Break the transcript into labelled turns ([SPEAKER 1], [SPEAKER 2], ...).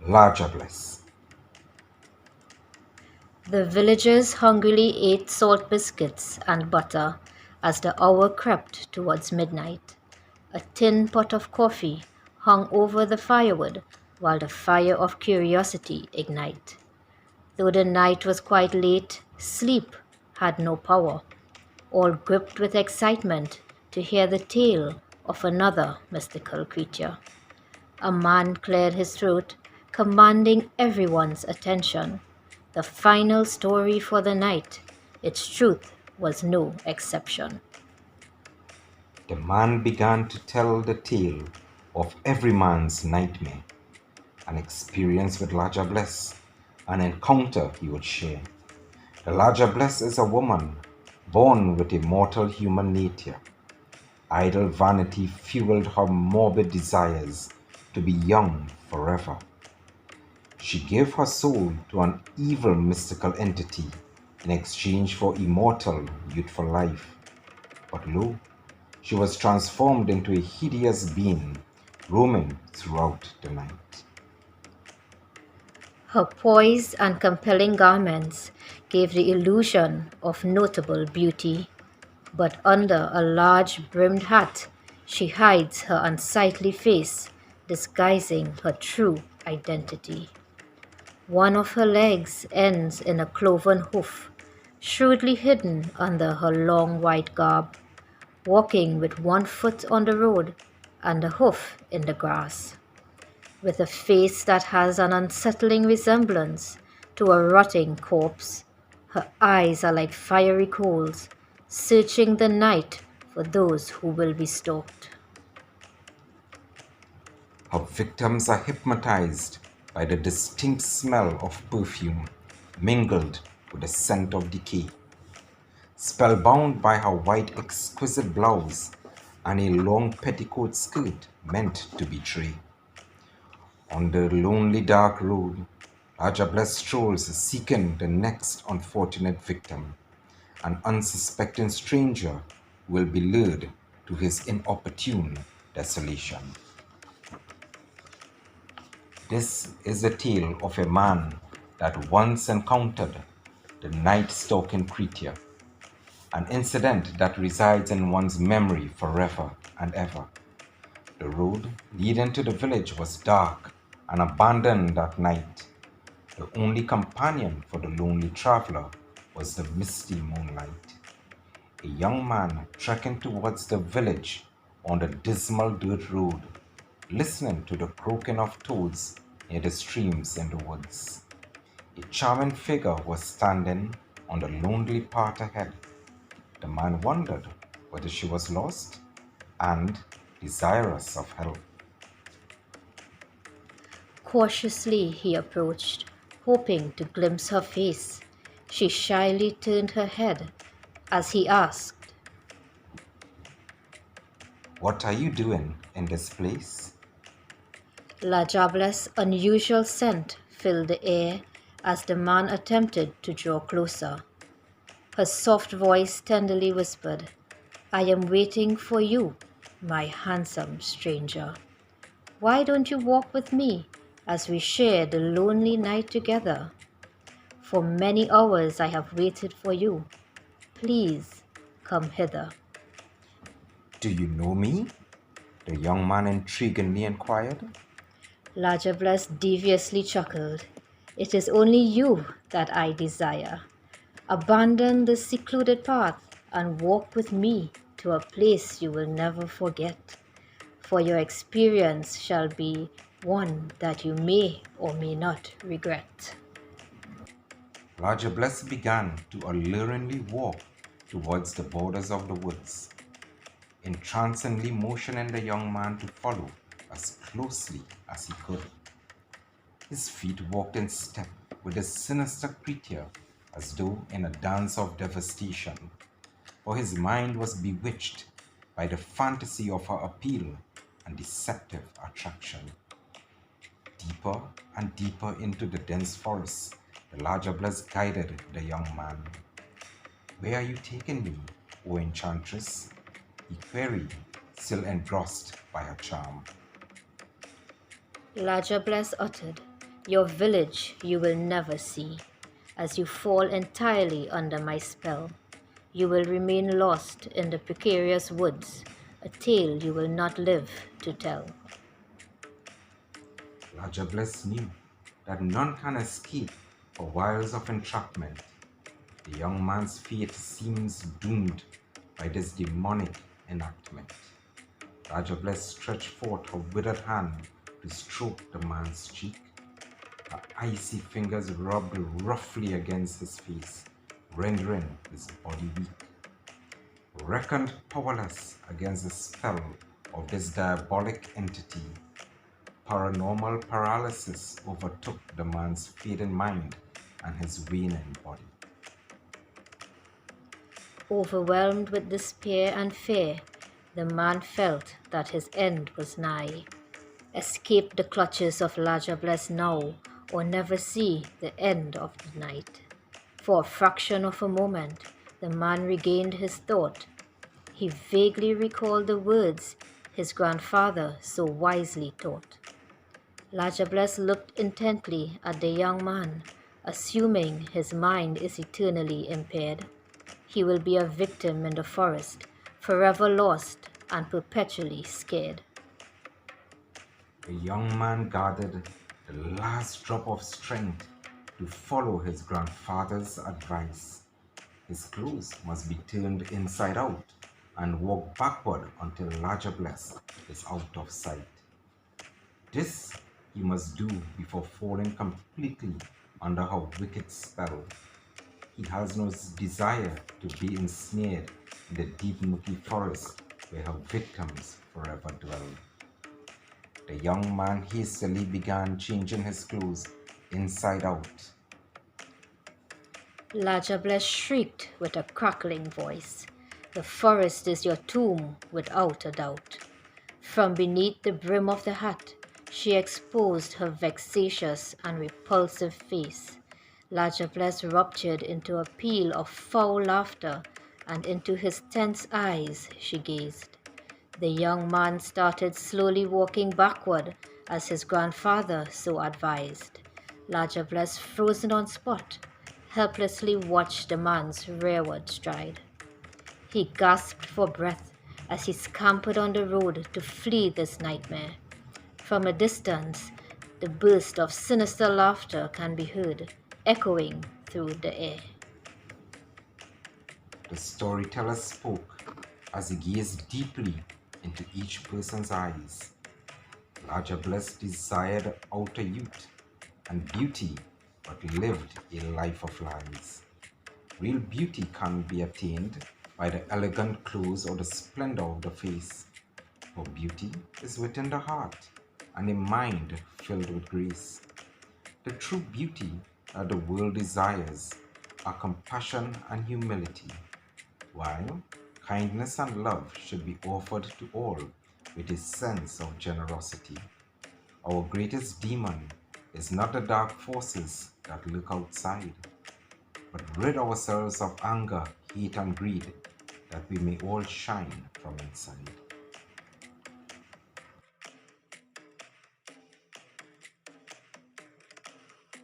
[SPEAKER 1] La Diablesse.
[SPEAKER 2] The villagers hungrily ate salt biscuits and butter as the hour crept towards midnight. A tin pot of coffee hung over the firewood while the fire of curiosity ignited. Though the night was quite late, sleep had no power, all gripped with excitement to hear the tale of another mystical creature. A man cleared his throat, commanding everyone's attention. The final story for the night, its truth was no exception.
[SPEAKER 1] The man began to tell the tale of every man's nightmare, an experience with La Diablesse, an encounter he would share. The La Diablesse is a woman born with immortal human nature. Idle vanity fueled her morbid desires to be young forever. She gave her soul to an evil mystical entity in exchange for immortal youthful life. But lo, she was transformed into a hideous being roaming throughout the night.
[SPEAKER 2] Her poise and compelling garments gave the illusion of notable beauty, but under a large brimmed hat she hides her unsightly face, disguising her true identity. One of her legs ends in a cloven hoof, shrewdly hidden under her long white garb, walking with one foot on the road and a hoof in the grass. With a face that has an unsettling resemblance to a rotting corpse, her eyes are like fiery coals, searching the night for those who will be stalked.
[SPEAKER 1] Her victims are hypnotized by the distinct smell of perfume mingled with the scent of decay. Spellbound by her white exquisite blouse and a long petticoat skirt meant to betray. On the lonely dark road, Rajabless strolls seeking the next unfortunate victim. An unsuspecting stranger will be lured to his inopportune desolation. This is the tale of a man that once encountered the night-stalking creature, an incident that resides in one's memory forever and ever. The road leading to the village was dark and abandoned that night. The only companion for the lonely traveler was the misty moonlight. A young man trekking towards the village on the dismal dirt road, listening to the croaking of toads near the streams in the woods. A charming figure was standing on the lonely path ahead. The man wondered whether she was lost and desirous of help.
[SPEAKER 2] Cautiously he approached, hoping to glimpse her face. She shyly turned her head as he asked,
[SPEAKER 1] "What are you doing in this place?"
[SPEAKER 2] La Diable's unusual scent filled the air as the man attempted to draw closer. Her soft voice tenderly whispered, I am waiting for you, my handsome stranger. Why don't you walk with me as we share the lonely night together? For many hours I have waited for you. Please come hither.
[SPEAKER 1] "Do you know me?" the young man intriguingly inquired.
[SPEAKER 2] Lajables deviously chuckled. It is only you that I desire. Abandon the secluded path and walk with me to a place you will never forget. For your experience shall be one that you may or may not regret.
[SPEAKER 1] Roger Bless began to alluringly walk towards the borders of the woods, entrancingly motioning the young man to follow as closely as he could. His feet walked in step with the sinister creature as though in a dance of devastation, for his mind was bewitched by the fantasy of her appeal and deceptive attraction. Deeper and deeper into the dense forest, the larger bless guided the young man. "Where are you taking me, O enchantress?" he queried, still engrossed by her charm.
[SPEAKER 2] Lajables uttered, Your village you will never see, as you fall entirely under my spell. You will remain lost in the precarious woods, a tale you will not live to tell.
[SPEAKER 1] La Diablesse knew that none can escape her wiles of entrapment. The young man's fate seems doomed by this demonic enactment. La Diablesse stretched forth her withered hand to stroke the man's cheek. Her icy fingers rubbed roughly against his face, rendering his body weak. Reckoned powerless against the spell of this diabolic entity, paranormal paralysis overtook the man's fading mind and his waning body.
[SPEAKER 2] Overwhelmed with despair and fear, the man felt that his end was nigh. Escape the clutches of La Diablesse now, or never see the end of the night. For a fraction of a moment, the man regained his thought. He vaguely recalled the words his grandfather so wisely taught. La Diablesse looked intently at the young man, assuming his mind is eternally impaired. He will be a victim in the forest, forever lost and perpetually scared.
[SPEAKER 1] The young man gathered the last drop of strength to follow his grandfather's advice. His clothes must be turned inside out and walk backward until La Diablesse is out of sight. This he must do before falling completely under her wicked spell. He has no desire to be ensnared in the deep murky forest where her victims forever dwell. The young man hastily began changing his clothes inside out.
[SPEAKER 2] La Diablesse shrieked with a crackling voice. The forest is your tomb, without a doubt. From beneath the brim of the hat, she exposed her vexatious and repulsive face. La Diablesse ruptured into a peal of foul laughter, and into his tense eyes she gazed. The young man started slowly walking backward, as his grandfather so advised. La Diablesse, frozen on spot, helplessly watched the man's rearward stride. He gasped for breath as he scampered on the road to flee this nightmare. From a distance, the burst of sinister laughter can be heard, echoing through the air.
[SPEAKER 1] The storyteller spoke as he gazed deeply into each person's eyes. La Diablesse desired outer youth and beauty, but lived a life of lies. Real beauty can't be attained by the elegant clothes or the splendor of the face. For beauty is within the heart and a mind filled with grace. The true beauty that the world desires are compassion and humility, while kindness and love should be offered to all with a sense of generosity. Our greatest demon is not the dark forces that lurk outside, but rid ourselves of anger, hate, and greed, that we may all shine from inside.